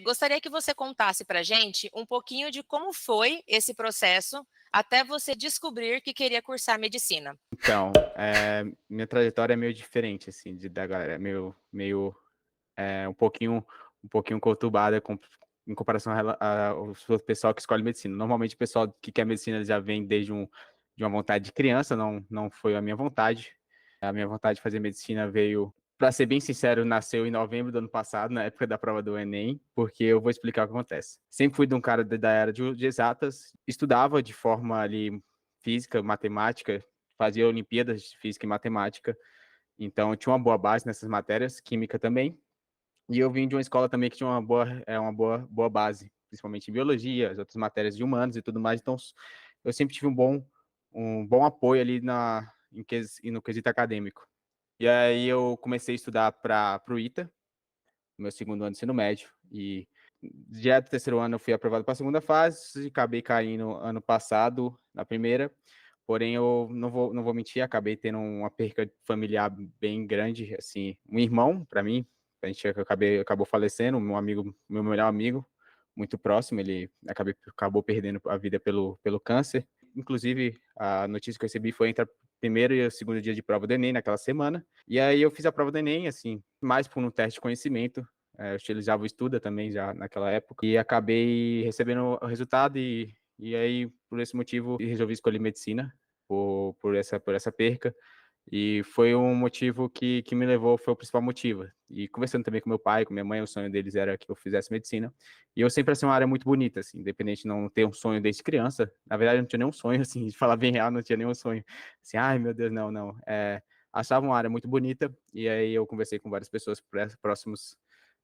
Gostaria que você contasse pra gente um pouquinho de como foi esse processo até você descobrir que queria cursar medicina. Então, minha trajetória é meio diferente, assim, da galera, é um pouquinho conturbada em comparação ao pessoal que escolhe medicina. Normalmente o pessoal que quer medicina já vem de uma vontade de criança, não foi a minha vontade. A minha vontade de fazer medicina veio, para ser bem sincero, nasceu em novembro do ano passado, na época da prova do Enem, porque eu vou explicar o que acontece. Sempre fui de um cara da era de exatas, estudava de forma ali física, matemática, fazia Olimpíadas de física e matemática, então eu tinha uma boa base nessas matérias, química também, e eu vim de uma escola também que tinha uma boa base, principalmente em biologia, as outras matérias de humanos e tudo mais. Então, eu sempre tive um bom apoio ali no quesito acadêmico. E aí eu comecei a estudar para o ITA, no meu segundo ano de ensino médio, e direto do terceiro ano eu fui aprovado para a segunda fase, e acabei caindo ano passado na primeira, porém eu não vou mentir, acabei tendo uma perca familiar bem grande, assim, um irmão, para mim, acabou falecendo, meu melhor amigo, muito próximo, ele acabou perdendo a vida pelo câncer. Inclusive, a notícia que eu recebi foi entre o primeiro e o segundo dia de prova do Enem, naquela semana. E aí eu fiz a prova do Enem, assim, mais por um teste de conhecimento. Eu utilizava o Estuda também já naquela época. E acabei recebendo o resultado e aí, por esse motivo, resolvi escolher medicina por essa perca. E foi um motivo que me levou, foi o principal motivo. E conversando também com meu pai, com minha mãe, o sonho deles era que eu fizesse medicina. E eu sempre achei uma área muito bonita, assim, independente de não ter um sonho desde criança. Na verdade, eu não tinha nenhum sonho, assim, de falar bem real, não tinha nenhum sonho. Assim, ai meu Deus, não, não. Achava uma área muito bonita, e aí eu conversei com várias pessoas próximos,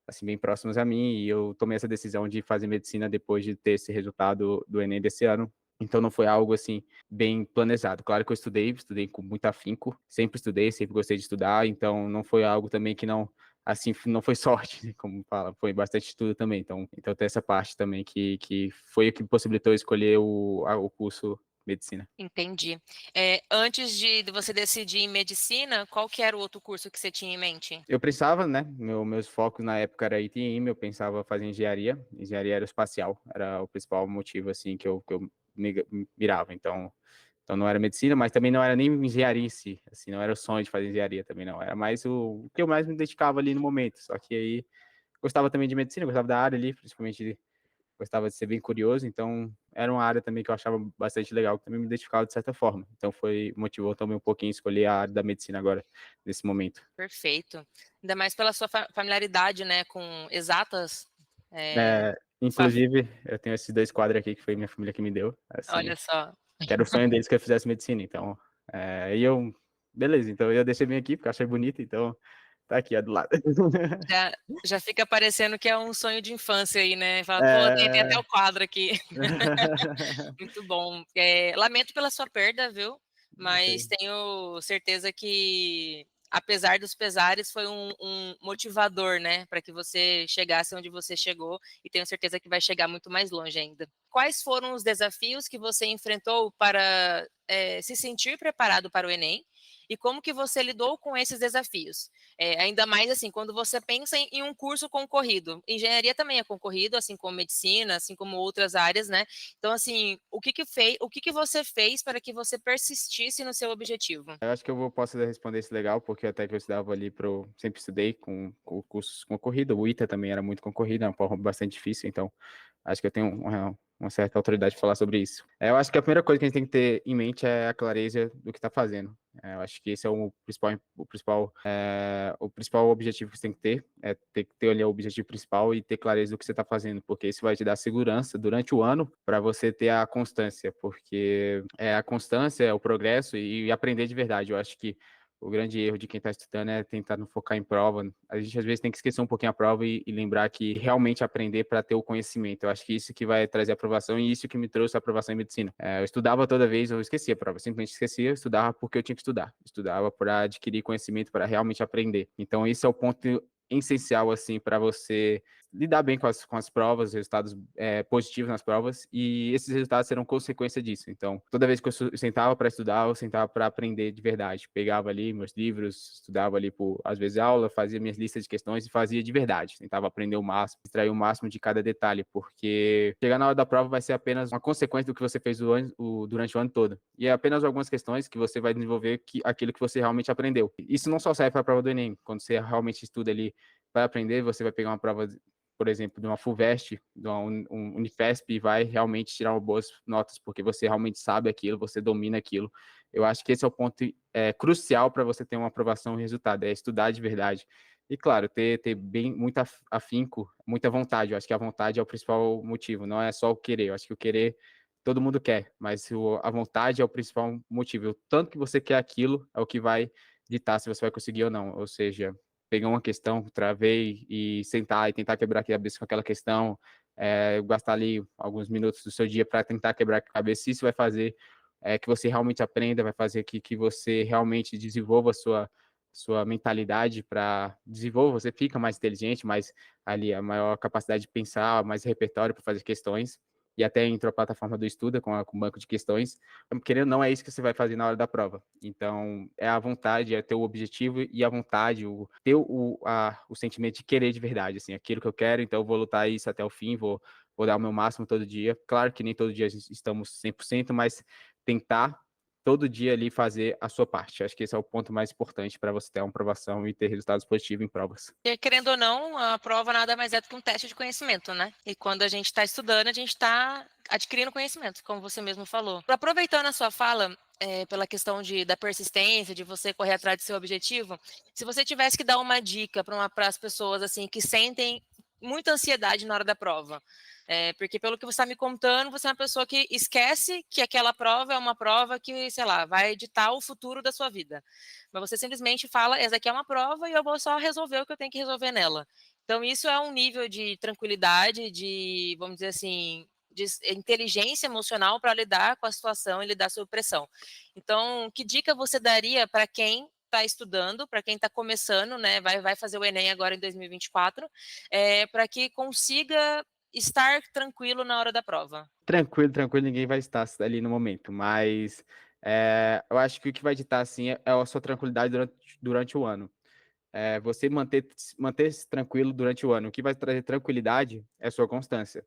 assim, bem próximos a mim, e eu tomei essa decisão de fazer medicina depois de ter esse resultado do Enem desse ano. Então não foi algo assim bem planejado. Claro que eu estudei com muito afinco, sempre estudei, sempre gostei de estudar, então não foi algo também que não, assim, não foi sorte, né, como fala, foi bastante estudo também. Então tem essa parte também que foi o que possibilitou eu escolher o curso medicina. Entendi. Antes de você decidir em medicina, qual que era o outro curso que você tinha em mente? Eu pensava, né, meus focos na época era ITM, eu pensava fazer engenharia aeroespacial, era o principal motivo, assim, que eu mirava, então não era medicina, mas também não era nem engenharia em si, assim, não era o sonho de fazer engenharia também não, era mais o que eu mais me dedicava ali no momento, só que aí gostava também de medicina, gostava da área ali, principalmente gostava de ser bem curioso, então era uma área também que eu achava bastante legal, que também me identificava de certa forma. Então motivou também um pouquinho escolher a área da medicina agora, nesse momento. Perfeito. Ainda mais pela sua familiaridade, né, com exatas. É, sua vi- Inclusive, eu tenho esses 2 quadros aqui que foi minha família que me deu, assim, Olha só. que era o sonho deles que eu fizesse medicina, então, e eu beleza, então eu deixei bem aqui, porque eu achei bonito, então tá aqui, ó, do lado. Já, já fica parecendo que é um sonho de infância aí, né? Fala, pô, tem até É. o quadro aqui. Muito bom. Lamento pela sua perda, viu? Mas tenho certeza que, apesar dos pesares, foi um motivador, né, para que você chegasse onde você chegou e tenho certeza que vai chegar muito mais longe ainda. Quais foram os desafios que você enfrentou para se sentir preparado para o Enem? E como que você lidou com esses desafios? Ainda mais assim, quando você pensa em um curso concorrido. Engenharia também é concorrido, assim como medicina, assim como outras áreas, né? Então, assim, o que que você fez para que você persistisse no seu objetivo? Eu acho que posso responder isso legal, porque até que eu estudava ali sempre estudei com cursos concorridos, o ITA também era muito concorrido, é uma prova bastante difícil, então acho que eu tenho uma certa autoridade de falar sobre isso. Eu acho que a primeira coisa que a gente tem que ter em mente é a clareza do que está fazendo. Eu acho que esse é o principal objetivo que você tem que ter, é ter que ter ali o objetivo principal e ter clareza do que você está fazendo, porque isso vai te dar segurança durante o ano para você ter a constância, porque a constância, é o progresso e aprender de verdade. Eu acho que o grande erro de quem está estudando é tentar não focar em prova. A gente, às vezes, tem que esquecer um pouquinho a prova e lembrar que realmente aprender para ter o conhecimento. Eu acho que isso que vai trazer aprovação e isso que me trouxe a aprovação em medicina. Eu estudava toda vez, eu esquecia a prova, simplesmente esquecia, eu estudava porque eu tinha que estudar. Estudava para adquirir conhecimento, para realmente aprender. Então, esse é o ponto essencial, assim, para você lidar bem com as provas, resultados positivos nas provas, e esses resultados serão consequência disso. Então, toda vez que eu sentava para estudar, eu sentava para aprender de verdade. Pegava ali meus livros, estudava ali por, às vezes, aula, fazia minhas listas de questões e fazia de verdade. Tentava aprender o máximo, extrair o máximo de cada detalhe, porque chegar na hora da prova vai ser apenas uma consequência do que você fez durante o ano todo. E é apenas algumas questões que você vai desenvolver aquilo que você realmente aprendeu. Isso não só serve para a prova do Enem. Quando você realmente estuda ali para aprender, você vai pegar uma prova, por exemplo, de uma FUVEST, de uma Unifesp, e vai realmente tirar boas notas, porque você realmente sabe aquilo, você domina aquilo. Eu acho que esse é o ponto crucial para você ter uma aprovação e resultado, é estudar de verdade. E, claro, ter bem muito afinco, muita vontade. Eu acho que a vontade é o principal motivo, não é só o querer. Eu acho que o querer todo mundo quer, mas a vontade é o principal motivo. O tanto que você quer aquilo é o que vai ditar se você vai conseguir ou não. Ou seja, pegar uma questão, travei e sentar e tentar quebrar a cabeça com aquela questão, gastar ali alguns minutos do seu dia para tentar quebrar a cabeça, isso vai fazer que você realmente aprenda, vai fazer que você realmente desenvolva a sua mentalidade para desenvolver, você fica mais inteligente, mais ali a maior capacidade de pensar, mais repertório para fazer questões, e até entrou a plataforma do Estuda com o banco de questões. Querendo ou não, é isso que você vai fazer na hora da prova. Então, é a vontade, é ter o objetivo e a vontade, ter o sentimento de querer de verdade, assim, aquilo que eu quero, então eu vou lutar isso até o fim, vou dar o meu máximo todo dia. Claro que nem todo dia estamos 100%, mas tentar todo dia ali fazer a sua parte. Acho que esse é o ponto mais importante para você ter uma aprovação e ter resultados positivos em provas. E, querendo ou não, a prova nada mais é do que um teste de conhecimento, né? E quando a gente está estudando, a gente está adquirindo conhecimento, como você mesmo falou. Aproveitando a sua fala, pela questão da persistência, de você correr atrás do seu objetivo, se você tivesse que dar uma dica para as pessoas assim que sentem muita ansiedade na hora da prova, porque pelo que você está me contando, você é uma pessoa que esquece que aquela prova é uma prova que, sei lá, vai ditar o futuro da sua vida. Mas você simplesmente fala, essa aqui é uma prova e eu vou só resolver o que eu tenho que resolver nela. Então, isso é um nível de tranquilidade, de, vamos dizer assim, de inteligência emocional para lidar com a situação e lidar sob pressão. Então, que dica você daria para quem está estudando, para quem está começando, né, vai fazer o Enem agora em 2024, para que consiga estar tranquilo na hora da prova? Tranquilo, tranquilo, ninguém vai estar ali no momento, mas eu acho que o que vai ditar, assim, é a sua tranquilidade durante o ano. Você manter-se tranquilo durante o ano. O que vai trazer tranquilidade é a sua constância.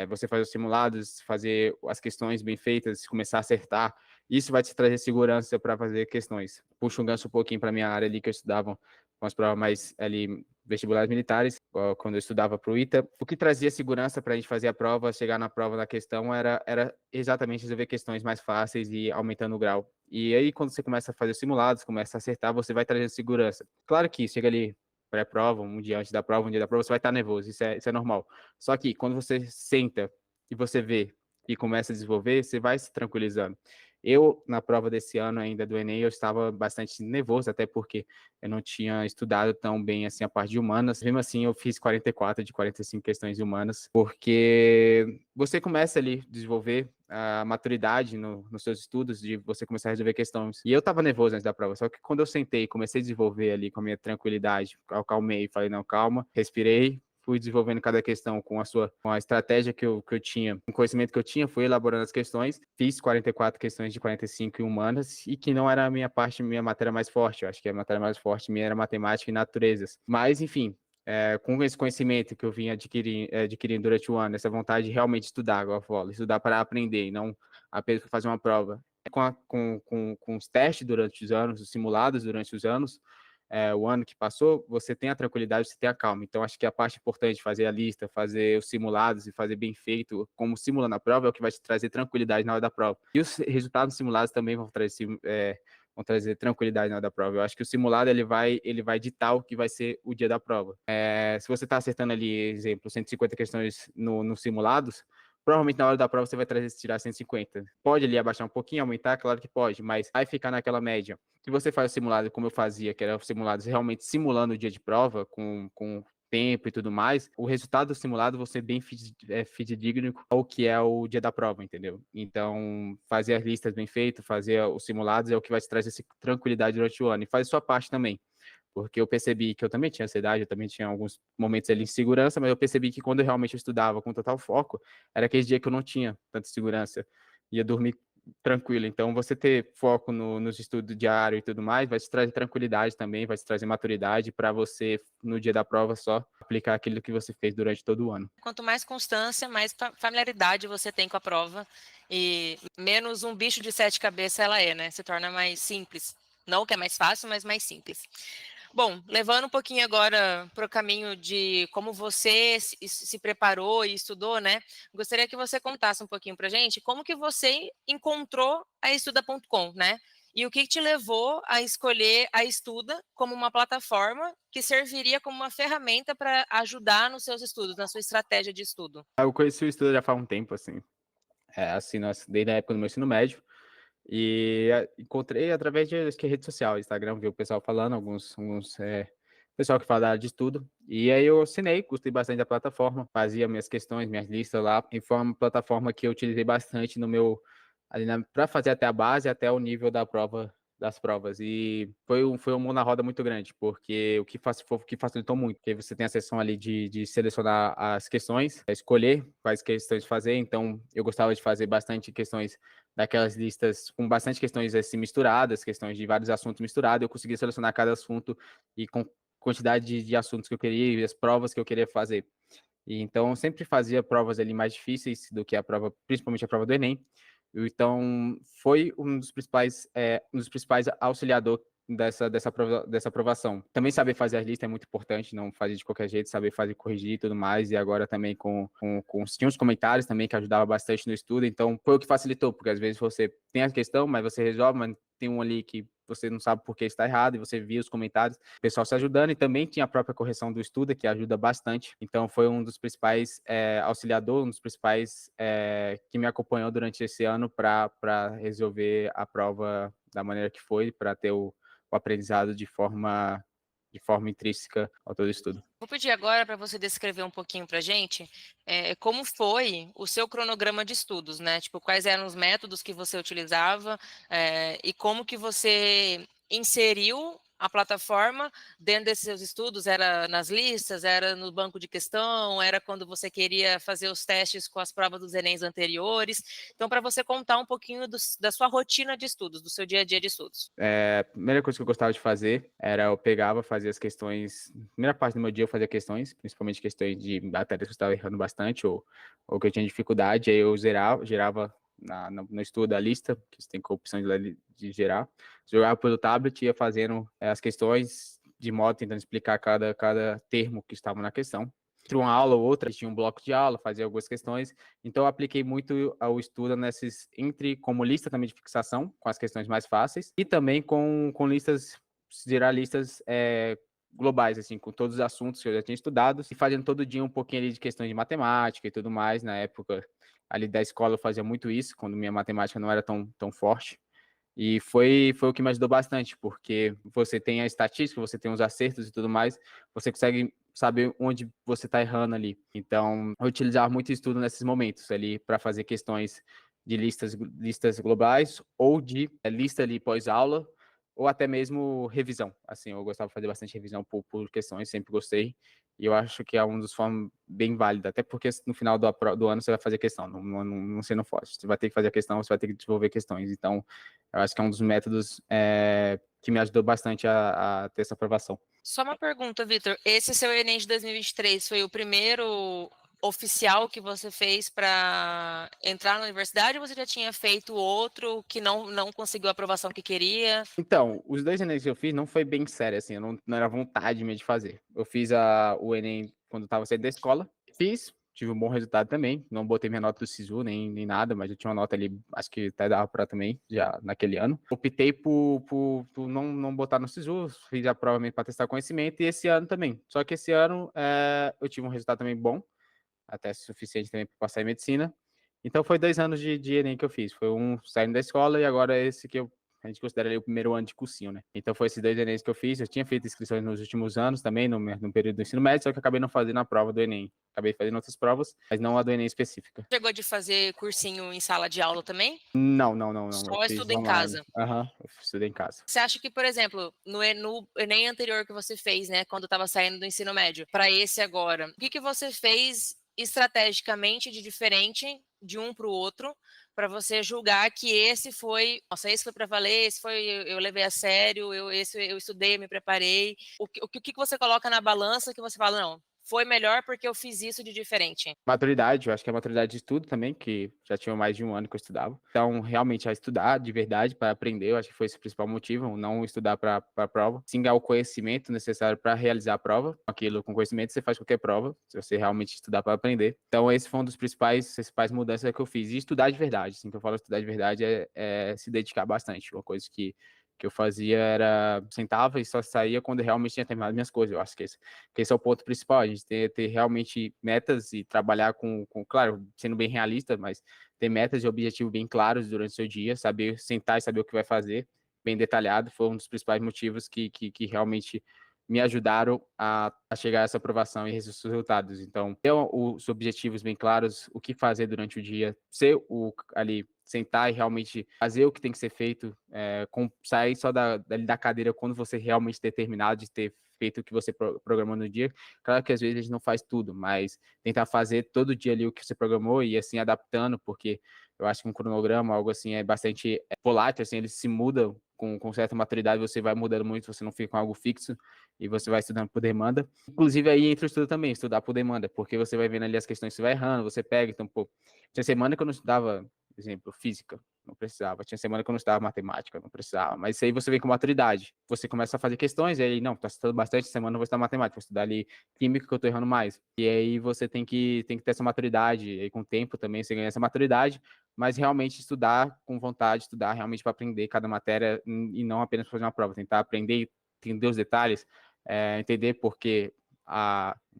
Você fazer os simulados, fazer as questões bem feitas, começar a acertar. Isso vai te trazer segurança para fazer questões. Puxa um gancho um pouquinho para minha área ali, que eu estudava com as provas mais ali, vestibulares militares, quando eu estudava para o ITA. O que trazia segurança para a gente fazer a prova, chegar na prova da questão, era exatamente resolver questões mais fáceis e aumentando o grau. E aí, quando você começa a fazer simulados, começa a acertar, você vai trazendo segurança. Claro que chega ali pré-prova, um dia antes da prova, um dia da prova, você vai estar nervoso, isso é normal. Só que quando você senta e você vê e começa a desenvolver, você vai se tranquilizando. Eu, na prova desse ano ainda do Enem, eu estava bastante nervoso, até porque eu não tinha estudado tão bem assim a parte de humanas. Mesmo assim, eu fiz 44 de 45 questões de humanas, porque você começa ali a desenvolver a maturidade nos seus estudos, de você começar a resolver questões. E eu estava nervoso antes da prova, só que quando eu sentei e comecei a desenvolver ali com a minha tranquilidade, eu acalmei, falei, não, calma, respirei, fui desenvolvendo cada questão com a estratégia que eu tinha, com o conhecimento que eu tinha, fui elaborando as questões, fiz 44 questões de 45 em humanas, e que não era a minha parte, minha matéria mais forte, eu acho que a matéria mais forte minha era matemática e naturezas. Mas, enfim, com esse conhecimento que eu vim adquirindo durante o ano, essa vontade de realmente estudar, igual eu falo, estudar para aprender e não apenas para fazer uma prova. Com os testes durante os anos, os simulados durante os anos, o ano que passou, você tem a tranquilidade, você tem a calma. Então, acho que a parte importante de fazer a lista, fazer os simulados e fazer bem feito, como simula na prova, é o que vai te trazer tranquilidade na hora da prova. E os resultados simulados também vão trazer tranquilidade na hora da prova. Eu acho que o simulado ele vai ditar o que vai ser o dia da prova. Se você está acertando ali, exemplo, 150 questões nos simulados, provavelmente na hora da prova você vai tirar 150. Pode ali abaixar um pouquinho, aumentar, claro que pode, mas vai ficar naquela média. Se você faz o simulado como eu fazia, que era simulados realmente simulando o dia de prova, com tempo e tudo mais, o resultado do simulado você bem fidedigno ao que é o dia da prova, entendeu? Então, fazer as listas bem feitas, fazer os simulados é o que vai te trazer essa tranquilidade durante o ano. E faz a sua parte também. porque eu percebi que eu também tinha ansiedade, eu também tinha alguns momentos ali de insegurança, mas eu percebi que quando eu realmente estudava com total foco, era aquele dia que eu não tinha tanta segurança, ia dormir tranquilo. Então, você ter foco nos estudos diário e tudo mais, vai te trazer tranquilidade também, vai te trazer maturidade para você, no dia da prova, só aplicar aquilo que você fez durante todo o ano. Quanto mais constância, mais familiaridade você tem com a prova e menos um bicho de sete cabeças ela é, né? Se torna mais simples. Não que é mais fácil, mas mais simples. Bom, levando um pouquinho agora para o caminho de como você se preparou e estudou, né? Gostaria que você contasse um pouquinho para a gente como que você encontrou a Estuda.com, né? E o que te levou a escolher a Estuda como uma plataforma que serviria como uma ferramenta para ajudar nos seus estudos, na sua estratégia de estudo? Eu conheci o estudo já faz um tempo, assim, desde a época do meu ensino médio. E encontrei através de acho que rede social, Instagram, vi o pessoal falando, pessoal que fala da área de estudo. E aí eu assinei, gostei bastante da plataforma, fazia minhas questões, minhas listas lá. E foi uma plataforma que eu utilizei bastante no meu, para fazer até a base, até o nível da prova, das provas. E foi um mão na roda muito grande, porque o que facilitou muito, porque você tem a seção ali de selecionar as questões, escolher quais questões fazer. Então, eu gostava de fazer bastante questões daquelas listas com bastante questões assim misturadas, questões de vários assuntos misturados, eu conseguia selecionar cada assunto e com quantidade de assuntos que eu queria e as provas que eu queria fazer. E então eu sempre fazia provas ali mais difíceis do que a prova, principalmente a prova do Enem. Então foi um dos principais auxiliador dessa aprovação. Também saber fazer as listas é muito importante, não fazer de qualquer jeito, saber fazer, corrigir e tudo mais. E agora também tinha uns comentários também que ajudava bastante no estudo. Então foi o que facilitou, porque às vezes você tem a questão, mas você resolve, mas tem um ali que você não sabe por que está errado e você via os comentários, o pessoal se ajudando, e também tinha a própria correção do estudo, que ajuda bastante. Então foi um dos principais auxiliadores, um dos principais que me acompanhou durante esse ano para resolver a prova da maneira que foi, para ter o aprendizado de forma intrínseca ao todo estudo. Vou pedir agora para você descrever um pouquinho para a gente como foi o seu cronograma de estudos, né? Tipo, quais eram os métodos que você utilizava e como que você inseriu a plataforma dentro desses seus estudos. Era nas listas, era no banco de questão, era quando você queria fazer os testes com as provas dos Enems anteriores. Então, para você contar um pouquinho da sua rotina de estudos, do seu dia a dia de estudos. A primeira coisa que eu gostava de fazer era eu pegava, fazia as questões. Primeira parte do meu dia eu fazia questões, principalmente questões de matérias que eu estava errando bastante ou que eu tinha dificuldade. Aí eu gerava no estudo da lista, que você tem a opção de gerar. Jogava pelo tablet e ia fazendo as questões de modo tentando explicar cada termo que estava na questão. Entre uma aula ou outra, tinha um bloco de aula, fazia algumas questões. Então, eu apliquei muito ao estudo como lista também de fixação, com as questões mais fáceis, e também com listas, gerar listas globais, assim, com todos os assuntos que eu já tinha estudado, e fazendo todo dia um pouquinho ali de questões de matemática e tudo mais. Na época ali da escola eu fazia muito isso, quando minha matemática não era tão forte. E foi o que me ajudou bastante, porque você tem a estatística, você tem os acertos e tudo mais, você consegue saber onde você está errando ali. Então, eu utilizava muito estudo nesses momentos ali para fazer questões de listas globais ou de lista ali pós-aula, ou até mesmo revisão. Assim, eu gostava de fazer bastante revisão por questões, sempre gostei. E eu acho que é uma das formas bem válida, até porque no final do ano você vai fazer questão, não sendo forte. Você vai ter que fazer a questão, você vai ter que desenvolver questões. Então, eu acho que é um dos métodos que me ajudou bastante a ter essa aprovação. Só uma pergunta, Vitor. Esse seu Enem de 2023 foi o primeiro oficial que você fez para entrar na universidade ou você já tinha feito outro que não conseguiu a aprovação que queria? Então, os dois Enems que eu fiz não foi bem sério, assim, eu não era vontade minha de fazer. Eu fiz o Enem quando eu estava saindo da escola, fiz, tive um bom resultado também, não botei minha nota do SISU nem nada, mas eu tinha uma nota ali, acho que até dava para também, já naquele ano. Optei por não botar no SISU, fiz a prova para testar conhecimento, e esse ano também. Só que esse ano eu tive um resultado também bom, até suficiente também para passar em medicina. Então foi 2 anos de Enem que eu fiz. Foi um saindo da escola e agora esse que eu a gente considera ali o primeiro ano de cursinho, né? Então foi esses 2 Enems que eu fiz. Eu tinha feito inscrições nos últimos anos também, no período do ensino médio, só que eu acabei não fazendo a prova do Enem. Acabei fazendo outras provas, mas não a do Enem específica. Chegou de fazer cursinho em sala de aula também? Não, não, não, não. Eu Só fiz estuda em online. casa? Aham, eu estudei em casa. Você acha que, por exemplo, no Enem anterior que você fez, né, quando estava saindo do ensino médio, para esse agora, o que que você fez estrategicamente de diferente de um para o outro, para você julgar que esse foi, nossa, esse foi para valer, esse foi eu levei a sério, esse eu estudei, me preparei. O que que você coloca na balança que você fala, não, foi melhor porque eu fiz isso de diferente? Maturidade, eu acho que é a maturidade de estudo também, que já tinha mais de 1 ano que eu estudava. Então, realmente, a estudar de verdade para aprender, eu acho que foi esse o principal motivo, não estudar para a prova. Sim, é o conhecimento necessário para realizar a prova. Aquilo com conhecimento você faz qualquer prova, se você realmente estudar para aprender. Então, esse foi um dos principais mudanças que eu fiz. E estudar de verdade, assim, que eu falo estudar de verdade é se dedicar bastante. Uma coisa que eu fazia era sentava e só saía quando realmente tinha terminado minhas coisas. Eu acho que esse é o ponto principal, a gente ter realmente metas e trabalhar claro, sendo bem realista, mas ter metas e objetivos bem claros durante o seu dia, saber sentar e saber o que vai fazer, bem detalhado, foi um dos principais motivos que realmente me ajudaram a chegar a essa aprovação e esses resultados. Então, ter os objetivos bem claros, o que fazer durante o dia, ali sentar e realmente fazer o que tem que ser feito, sair só da cadeira quando você realmente ter terminado de ter feito o que você programou no dia. Claro que às vezes a gente não faz tudo, mas tentar fazer todo dia ali o que você programou e assim adaptando, porque eu acho que um cronograma, algo assim, é bastante volátil, assim, ele se muda com certa maturidade, você vai mudando muito, você não fica com algo fixo e você vai estudando por demanda. Inclusive aí entra o estudo também, estudar por demanda, porque você vai vendo ali as questões que você vai errando, você pega, então, pô, tinha semana que eu não estudava, por exemplo, física, não precisava. Tinha semana que eu não estudava matemática, não precisava. Mas isso aí você vem com maturidade. Você começa a fazer questões, e aí, não, tá estudando bastante, semana eu vou estudar matemática, vou estudar ali química que eu tô errando mais. E aí você tem que ter essa maturidade, e aí com o tempo também você ganha essa maturidade, mas realmente estudar com vontade, estudar realmente para aprender cada matéria e não apenas fazer uma prova, tentar aprender, entender os detalhes, entender porque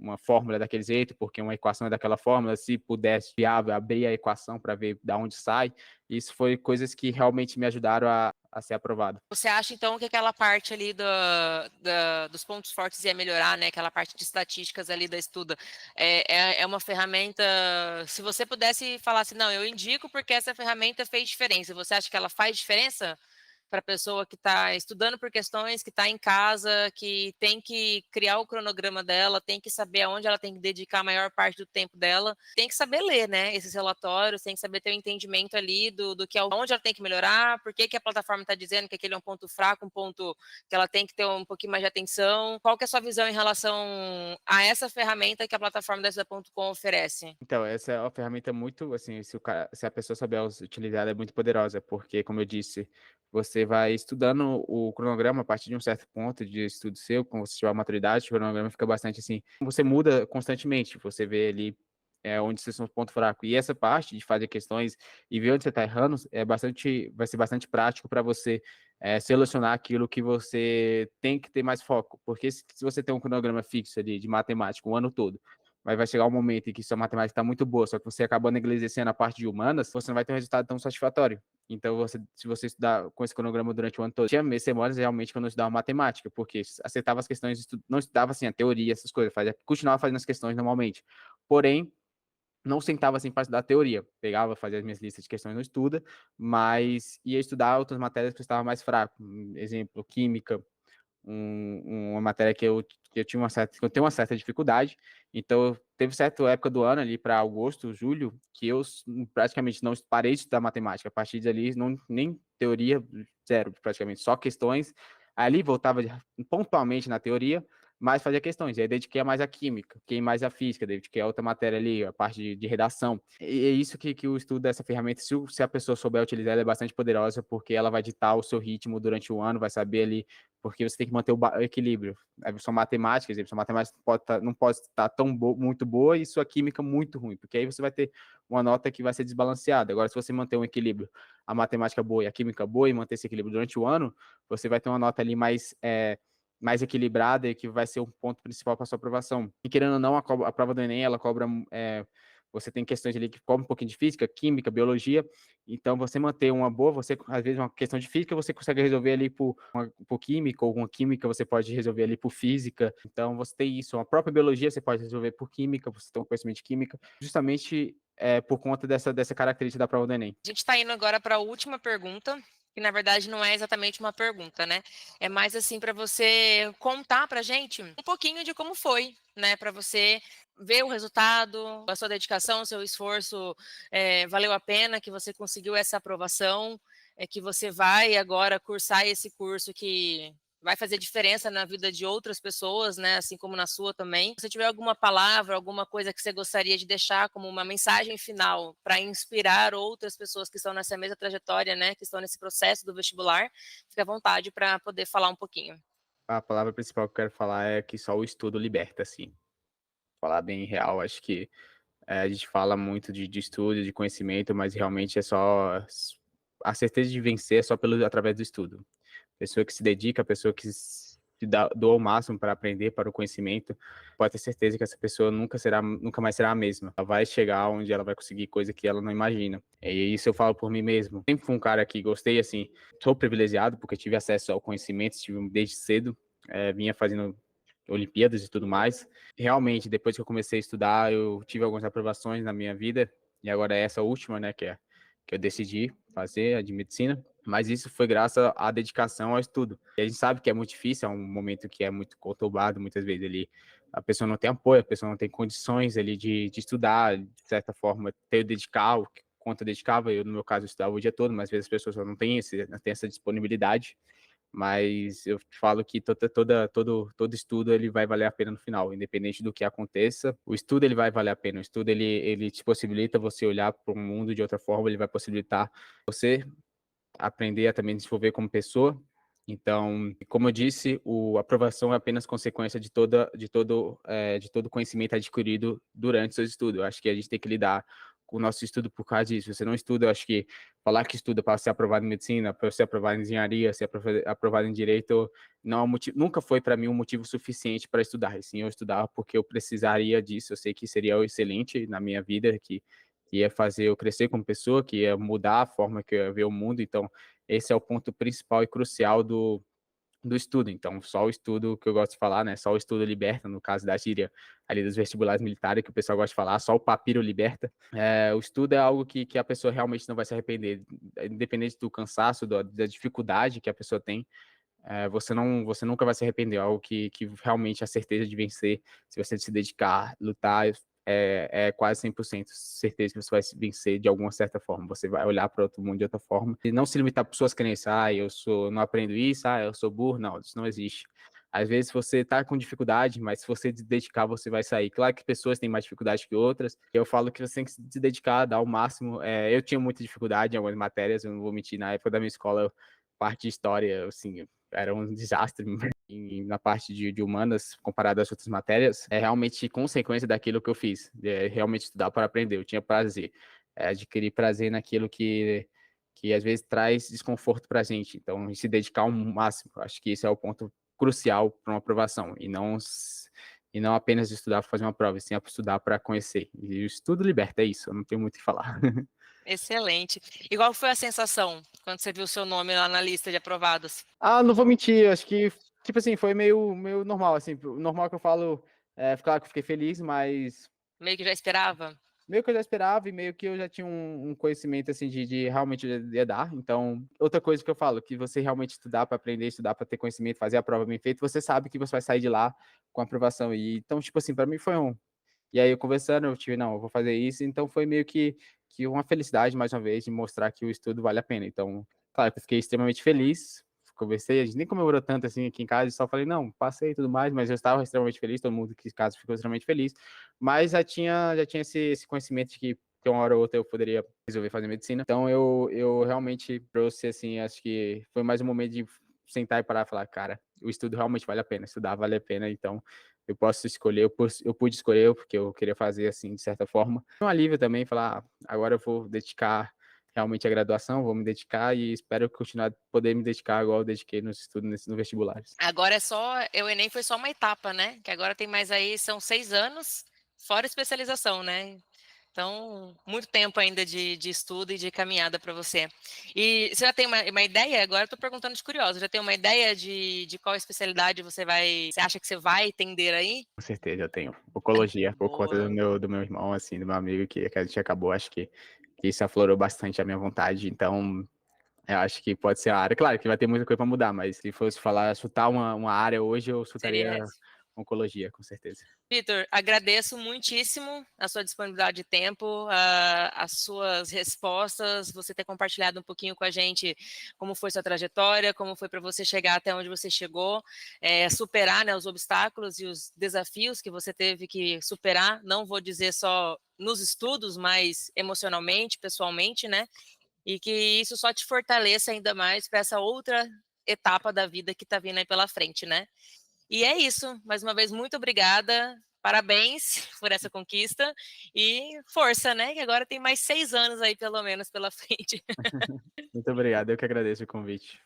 uma fórmula é daquele jeito, porque uma equação é daquela fórmula, se pudesse viável, abrir a equação para ver de onde sai. Isso foi coisas que realmente me ajudaram a ser aprovado. Você acha, então, que aquela parte ali dos pontos fortes ia melhorar, né? Aquela parte de estatísticas ali da estuda. É uma ferramenta. Se você pudesse falar assim, não, eu indico porque essa ferramenta fez diferença. Você acha que ela faz diferença para a pessoa que está estudando por questões, que está em casa, que tem que criar o cronograma dela, tem que saber aonde ela tem que dedicar a maior parte do tempo dela, tem que saber ler, né, esses relatórios, tem que saber ter o um entendimento ali do que onde ela tem que melhorar, por que a plataforma está dizendo que aquele é um ponto fraco, um ponto que ela tem que ter um pouquinho mais de atenção. Qual que é a sua visão em relação a essa ferramenta que a plataforma da Estuda.com oferece? Então, essa é uma ferramenta muito, assim, se a pessoa souber utilizar, ela é muito poderosa, porque, como eu disse, você vai estudando o cronograma a partir de um certo ponto de estudo seu, quando você tiver maturidade, o cronograma fica bastante assim, você muda constantemente, você vê ali onde você são os pontos fracos. E essa parte de fazer questões e ver onde você está errando vai ser bastante prático para você selecionar aquilo que você tem que ter mais foco. Porque se você tem um cronograma fixo ali de matemática o ano todo, mas vai chegar um momento em que sua matemática está muito boa, só que você acabou negligenciando a parte de humanas, você não vai ter um resultado tão satisfatório. Então, se você estudar com esse cronograma durante o ano todo, tinha semanas realmente que eu não estudava matemática, porque acertava as questões, não estudava assim a teoria, essas coisas, continuava fazendo as questões normalmente. Porém, não sentava assim para estudar teoria. Pegava, fazia as minhas listas de questões no estuda, mas ia estudar outras matérias que eu estava mais fraco. Exemplo, química, uma matéria que eu tinha que eu tenho uma certa dificuldade. Então, teve certa época do ano ali para agosto, julho, que eu praticamente não parei de estudar matemática. A partir dali, não, nem teoria, zero, praticamente, só questões. Ali voltava pontualmente na teoria, mas fazia questões. E aí dediquei mais a química, dediquei mais a física, dediquei a outra matéria ali, a parte de redação. E é isso que o estudo dessa ferramenta, se a pessoa souber utilizar, ela é bastante poderosa, porque ela vai ditar o seu ritmo durante o ano, vai saber ali, porque você tem que manter o equilíbrio. São matemáticas, sua matemática não pode estar muito boa e sua química muito ruim, porque aí você vai ter uma nota que vai ser desbalanceada. Agora, se você manter um equilíbrio, a matemática boa e a química boa, e manter esse equilíbrio durante o ano, você vai ter uma nota ali mais equilibrada e que vai ser o ponto principal para sua aprovação. E querendo ou não, a prova do Enem, ela cobra você tem questões ali que come um pouquinho de física, química, biologia, então você manter uma boa, você às vezes uma questão de física você consegue resolver ali por química, ou uma química você pode resolver ali por física, então você tem isso, a própria biologia você pode resolver por química, você tem um conhecimento de química, justamente por conta dessa característica da prova do Enem. A gente está indo agora para a última pergunta, que na verdade não é exatamente uma pergunta, né? É mais assim para você contar para a gente um pouquinho de como foi, né? Para você ver o resultado, a sua dedicação, o seu esforço valeu a pena, que você conseguiu essa aprovação, que você vai agora cursar esse curso que vai fazer diferença na vida de outras pessoas, né? Assim como na sua também. Se você tiver alguma palavra, alguma coisa que você gostaria de deixar como uma mensagem final para inspirar outras pessoas que estão nessa mesma trajetória, né? Que estão nesse processo do vestibular, fique à vontade para poder falar um pouquinho. A palavra principal que eu quero falar é que só o estudo liberta, assim. Falar bem real, acho que a gente fala muito de estudo, de conhecimento, mas realmente é só a certeza de vencer é só através do estudo. Pessoa que se dedica, a pessoa que doa o máximo para aprender, para o conhecimento, pode ter certeza que essa pessoa nunca mais será a mesma. Ela vai chegar onde ela vai conseguir coisa que ela não imagina. E isso eu falo por mim mesmo. Sempre fui um cara que gostei, assim, sou privilegiado porque tive acesso ao conhecimento, tive desde cedo, vinha fazendo Olimpíadas e tudo mais. Realmente, depois que eu comecei a estudar, eu tive algumas aprovações na minha vida, e agora é essa última, né, que eu decidi fazer, a de medicina, mas isso foi graças à dedicação ao estudo. E a gente sabe que é muito difícil, é um momento que é muito conturbado, muitas vezes ali a pessoa não tem apoio, a pessoa não tem condições ali de estudar, de certa forma, ter o dedicar, o quanto eu dedicava, eu no meu caso eu estudava o dia todo, mas às vezes as pessoas não têm, não têm essa disponibilidade, mas eu falo que todo estudo ele vai valer a pena no final, independente do que aconteça. O estudo ele vai valer a pena. O estudo ele te possibilita você olhar para o mundo de outra forma, ele vai possibilitar você aprender a também desenvolver como pessoa. Então, como eu disse, a aprovação é apenas consequência de todo conhecimento adquirido durante o seu estudo. Eu acho que a gente tem que lidar com o nosso estudo por causa disso. Você não estuda, eu acho que falar que estuda para ser aprovado em medicina, para ser aprovado em engenharia, ser aprovado em direito, não é nunca foi para mim um motivo suficiente para estudar. E sim, eu estudava porque eu precisaria disso. Eu sei que seria o excelente na minha vida, que ia fazer eu crescer como pessoa, que ia mudar a forma que eu ia ver o mundo. Então, esse é o ponto principal e crucial do estudo. Então, só o estudo que eu gosto de falar, né? Só o estudo liberta, no caso da gíria ali dos vestibulares militares, que o pessoal gosta de falar, só o papiro liberta. O estudo é algo que a pessoa realmente não vai se arrepender, independente do cansaço, da dificuldade que a pessoa tem. Você nunca vai se arrepender, é algo que realmente a certeza de vencer, se você se dedicar, lutar, é quase 100% certeza que você vai vencer de alguma certa forma. Você vai olhar para outro mundo de outra forma e não se limitar por suas crenças. Não aprendo isso, eu sou burro. Não, isso não existe. Às vezes você tá com dificuldade, mas se você se dedicar, você vai sair. Claro que pessoas têm mais dificuldade que outras. Eu falo que você tem que se dedicar, dar o máximo. Eu tinha muita dificuldade em algumas matérias, eu não vou mentir. Na época da minha escola, parte de história, assim, era um desastre. E na parte de humanas, comparado às outras matérias, é realmente consequência daquilo que eu fiz. É realmente estudar para aprender. Eu tinha prazer. Adquirir prazer naquilo que às vezes traz desconforto para a gente. Então, se dedicar ao máximo. Acho que esse é o ponto crucial para uma aprovação. E não apenas estudar para fazer uma prova, e sim estudar para conhecer. E o estudo liberta, é isso. Eu não tenho muito o que falar. Excelente. E qual foi a sensação quando você viu o seu nome lá na lista de aprovados? Não vou mentir, acho que, tipo assim, foi meio normal, assim, normal que eu falo, claro que eu fiquei feliz, mas Meio que já esperava? meio que eu já esperava e meio que eu já tinha um conhecimento, assim, de realmente ia dar. Então, outra coisa que eu falo, que você realmente estudar para aprender, estudar para ter conhecimento, fazer a prova bem feita, você sabe que você vai sair de lá com aprovação. E então, tipo assim, para mim foi e aí eu conversando, eu tive, não, eu vou fazer isso, então foi meio que uma felicidade, mais uma vez, de mostrar que o estudo vale a pena. Então, claro que eu fiquei extremamente feliz, conversei, a gente nem comemorou tanto assim aqui em casa, só falei, não, passei e tudo mais, mas eu estava extremamente feliz, todo mundo que em casa ficou extremamente feliz, mas já tinha esse conhecimento de que uma hora ou outra eu poderia resolver fazer medicina. Então eu realmente trouxe, assim, acho que foi mais um momento de sentar e parar e falar, cara, o estudo realmente vale a pena, estudar vale a pena, então eu posso escolher, eu pude escolher porque eu queria fazer assim, de certa forma. Um alívio também, falar, agora eu vou dedicar realmente a graduação, vou me dedicar e espero continuar poder me dedicar igual eu dediquei nos estudos no vestibulares. Agora é só, o Enem foi só uma etapa, né? Que agora tem mais aí, são 6 anos, fora especialização, né? Então, muito tempo ainda de estudo e de caminhada para você. E você já tem uma ideia? Agora eu estou perguntando de curiosa. Já tem uma ideia de qual especialidade você acha que você vai tender aí? Com certeza eu tenho. Oncologia, por conta Boa. do meu irmão, assim, do meu amigo, que a gente acabou, acho que isso aflorou bastante a minha vontade, então eu acho que pode ser a área. Claro que vai ter muita coisa para mudar, mas se fosse falar, chutar uma área hoje, eu chutaria Seria essa. oncologia, com certeza. Vitor, agradeço muitíssimo a sua disponibilidade de tempo, as suas respostas, você ter compartilhado um pouquinho com a gente como foi sua trajetória, como foi para você chegar até onde você chegou, superar, né, os obstáculos e os desafios que você teve que superar, não vou dizer só nos estudos, mas emocionalmente, pessoalmente, né? E que isso só te fortaleça ainda mais para essa outra etapa da vida que está vindo aí pela frente, né? E é isso. Mais uma vez, muito obrigada. Parabéns por essa conquista e força, né? Que agora tem mais 6 anos aí, pelo menos, pela frente. Muito obrigado, eu que agradeço o convite.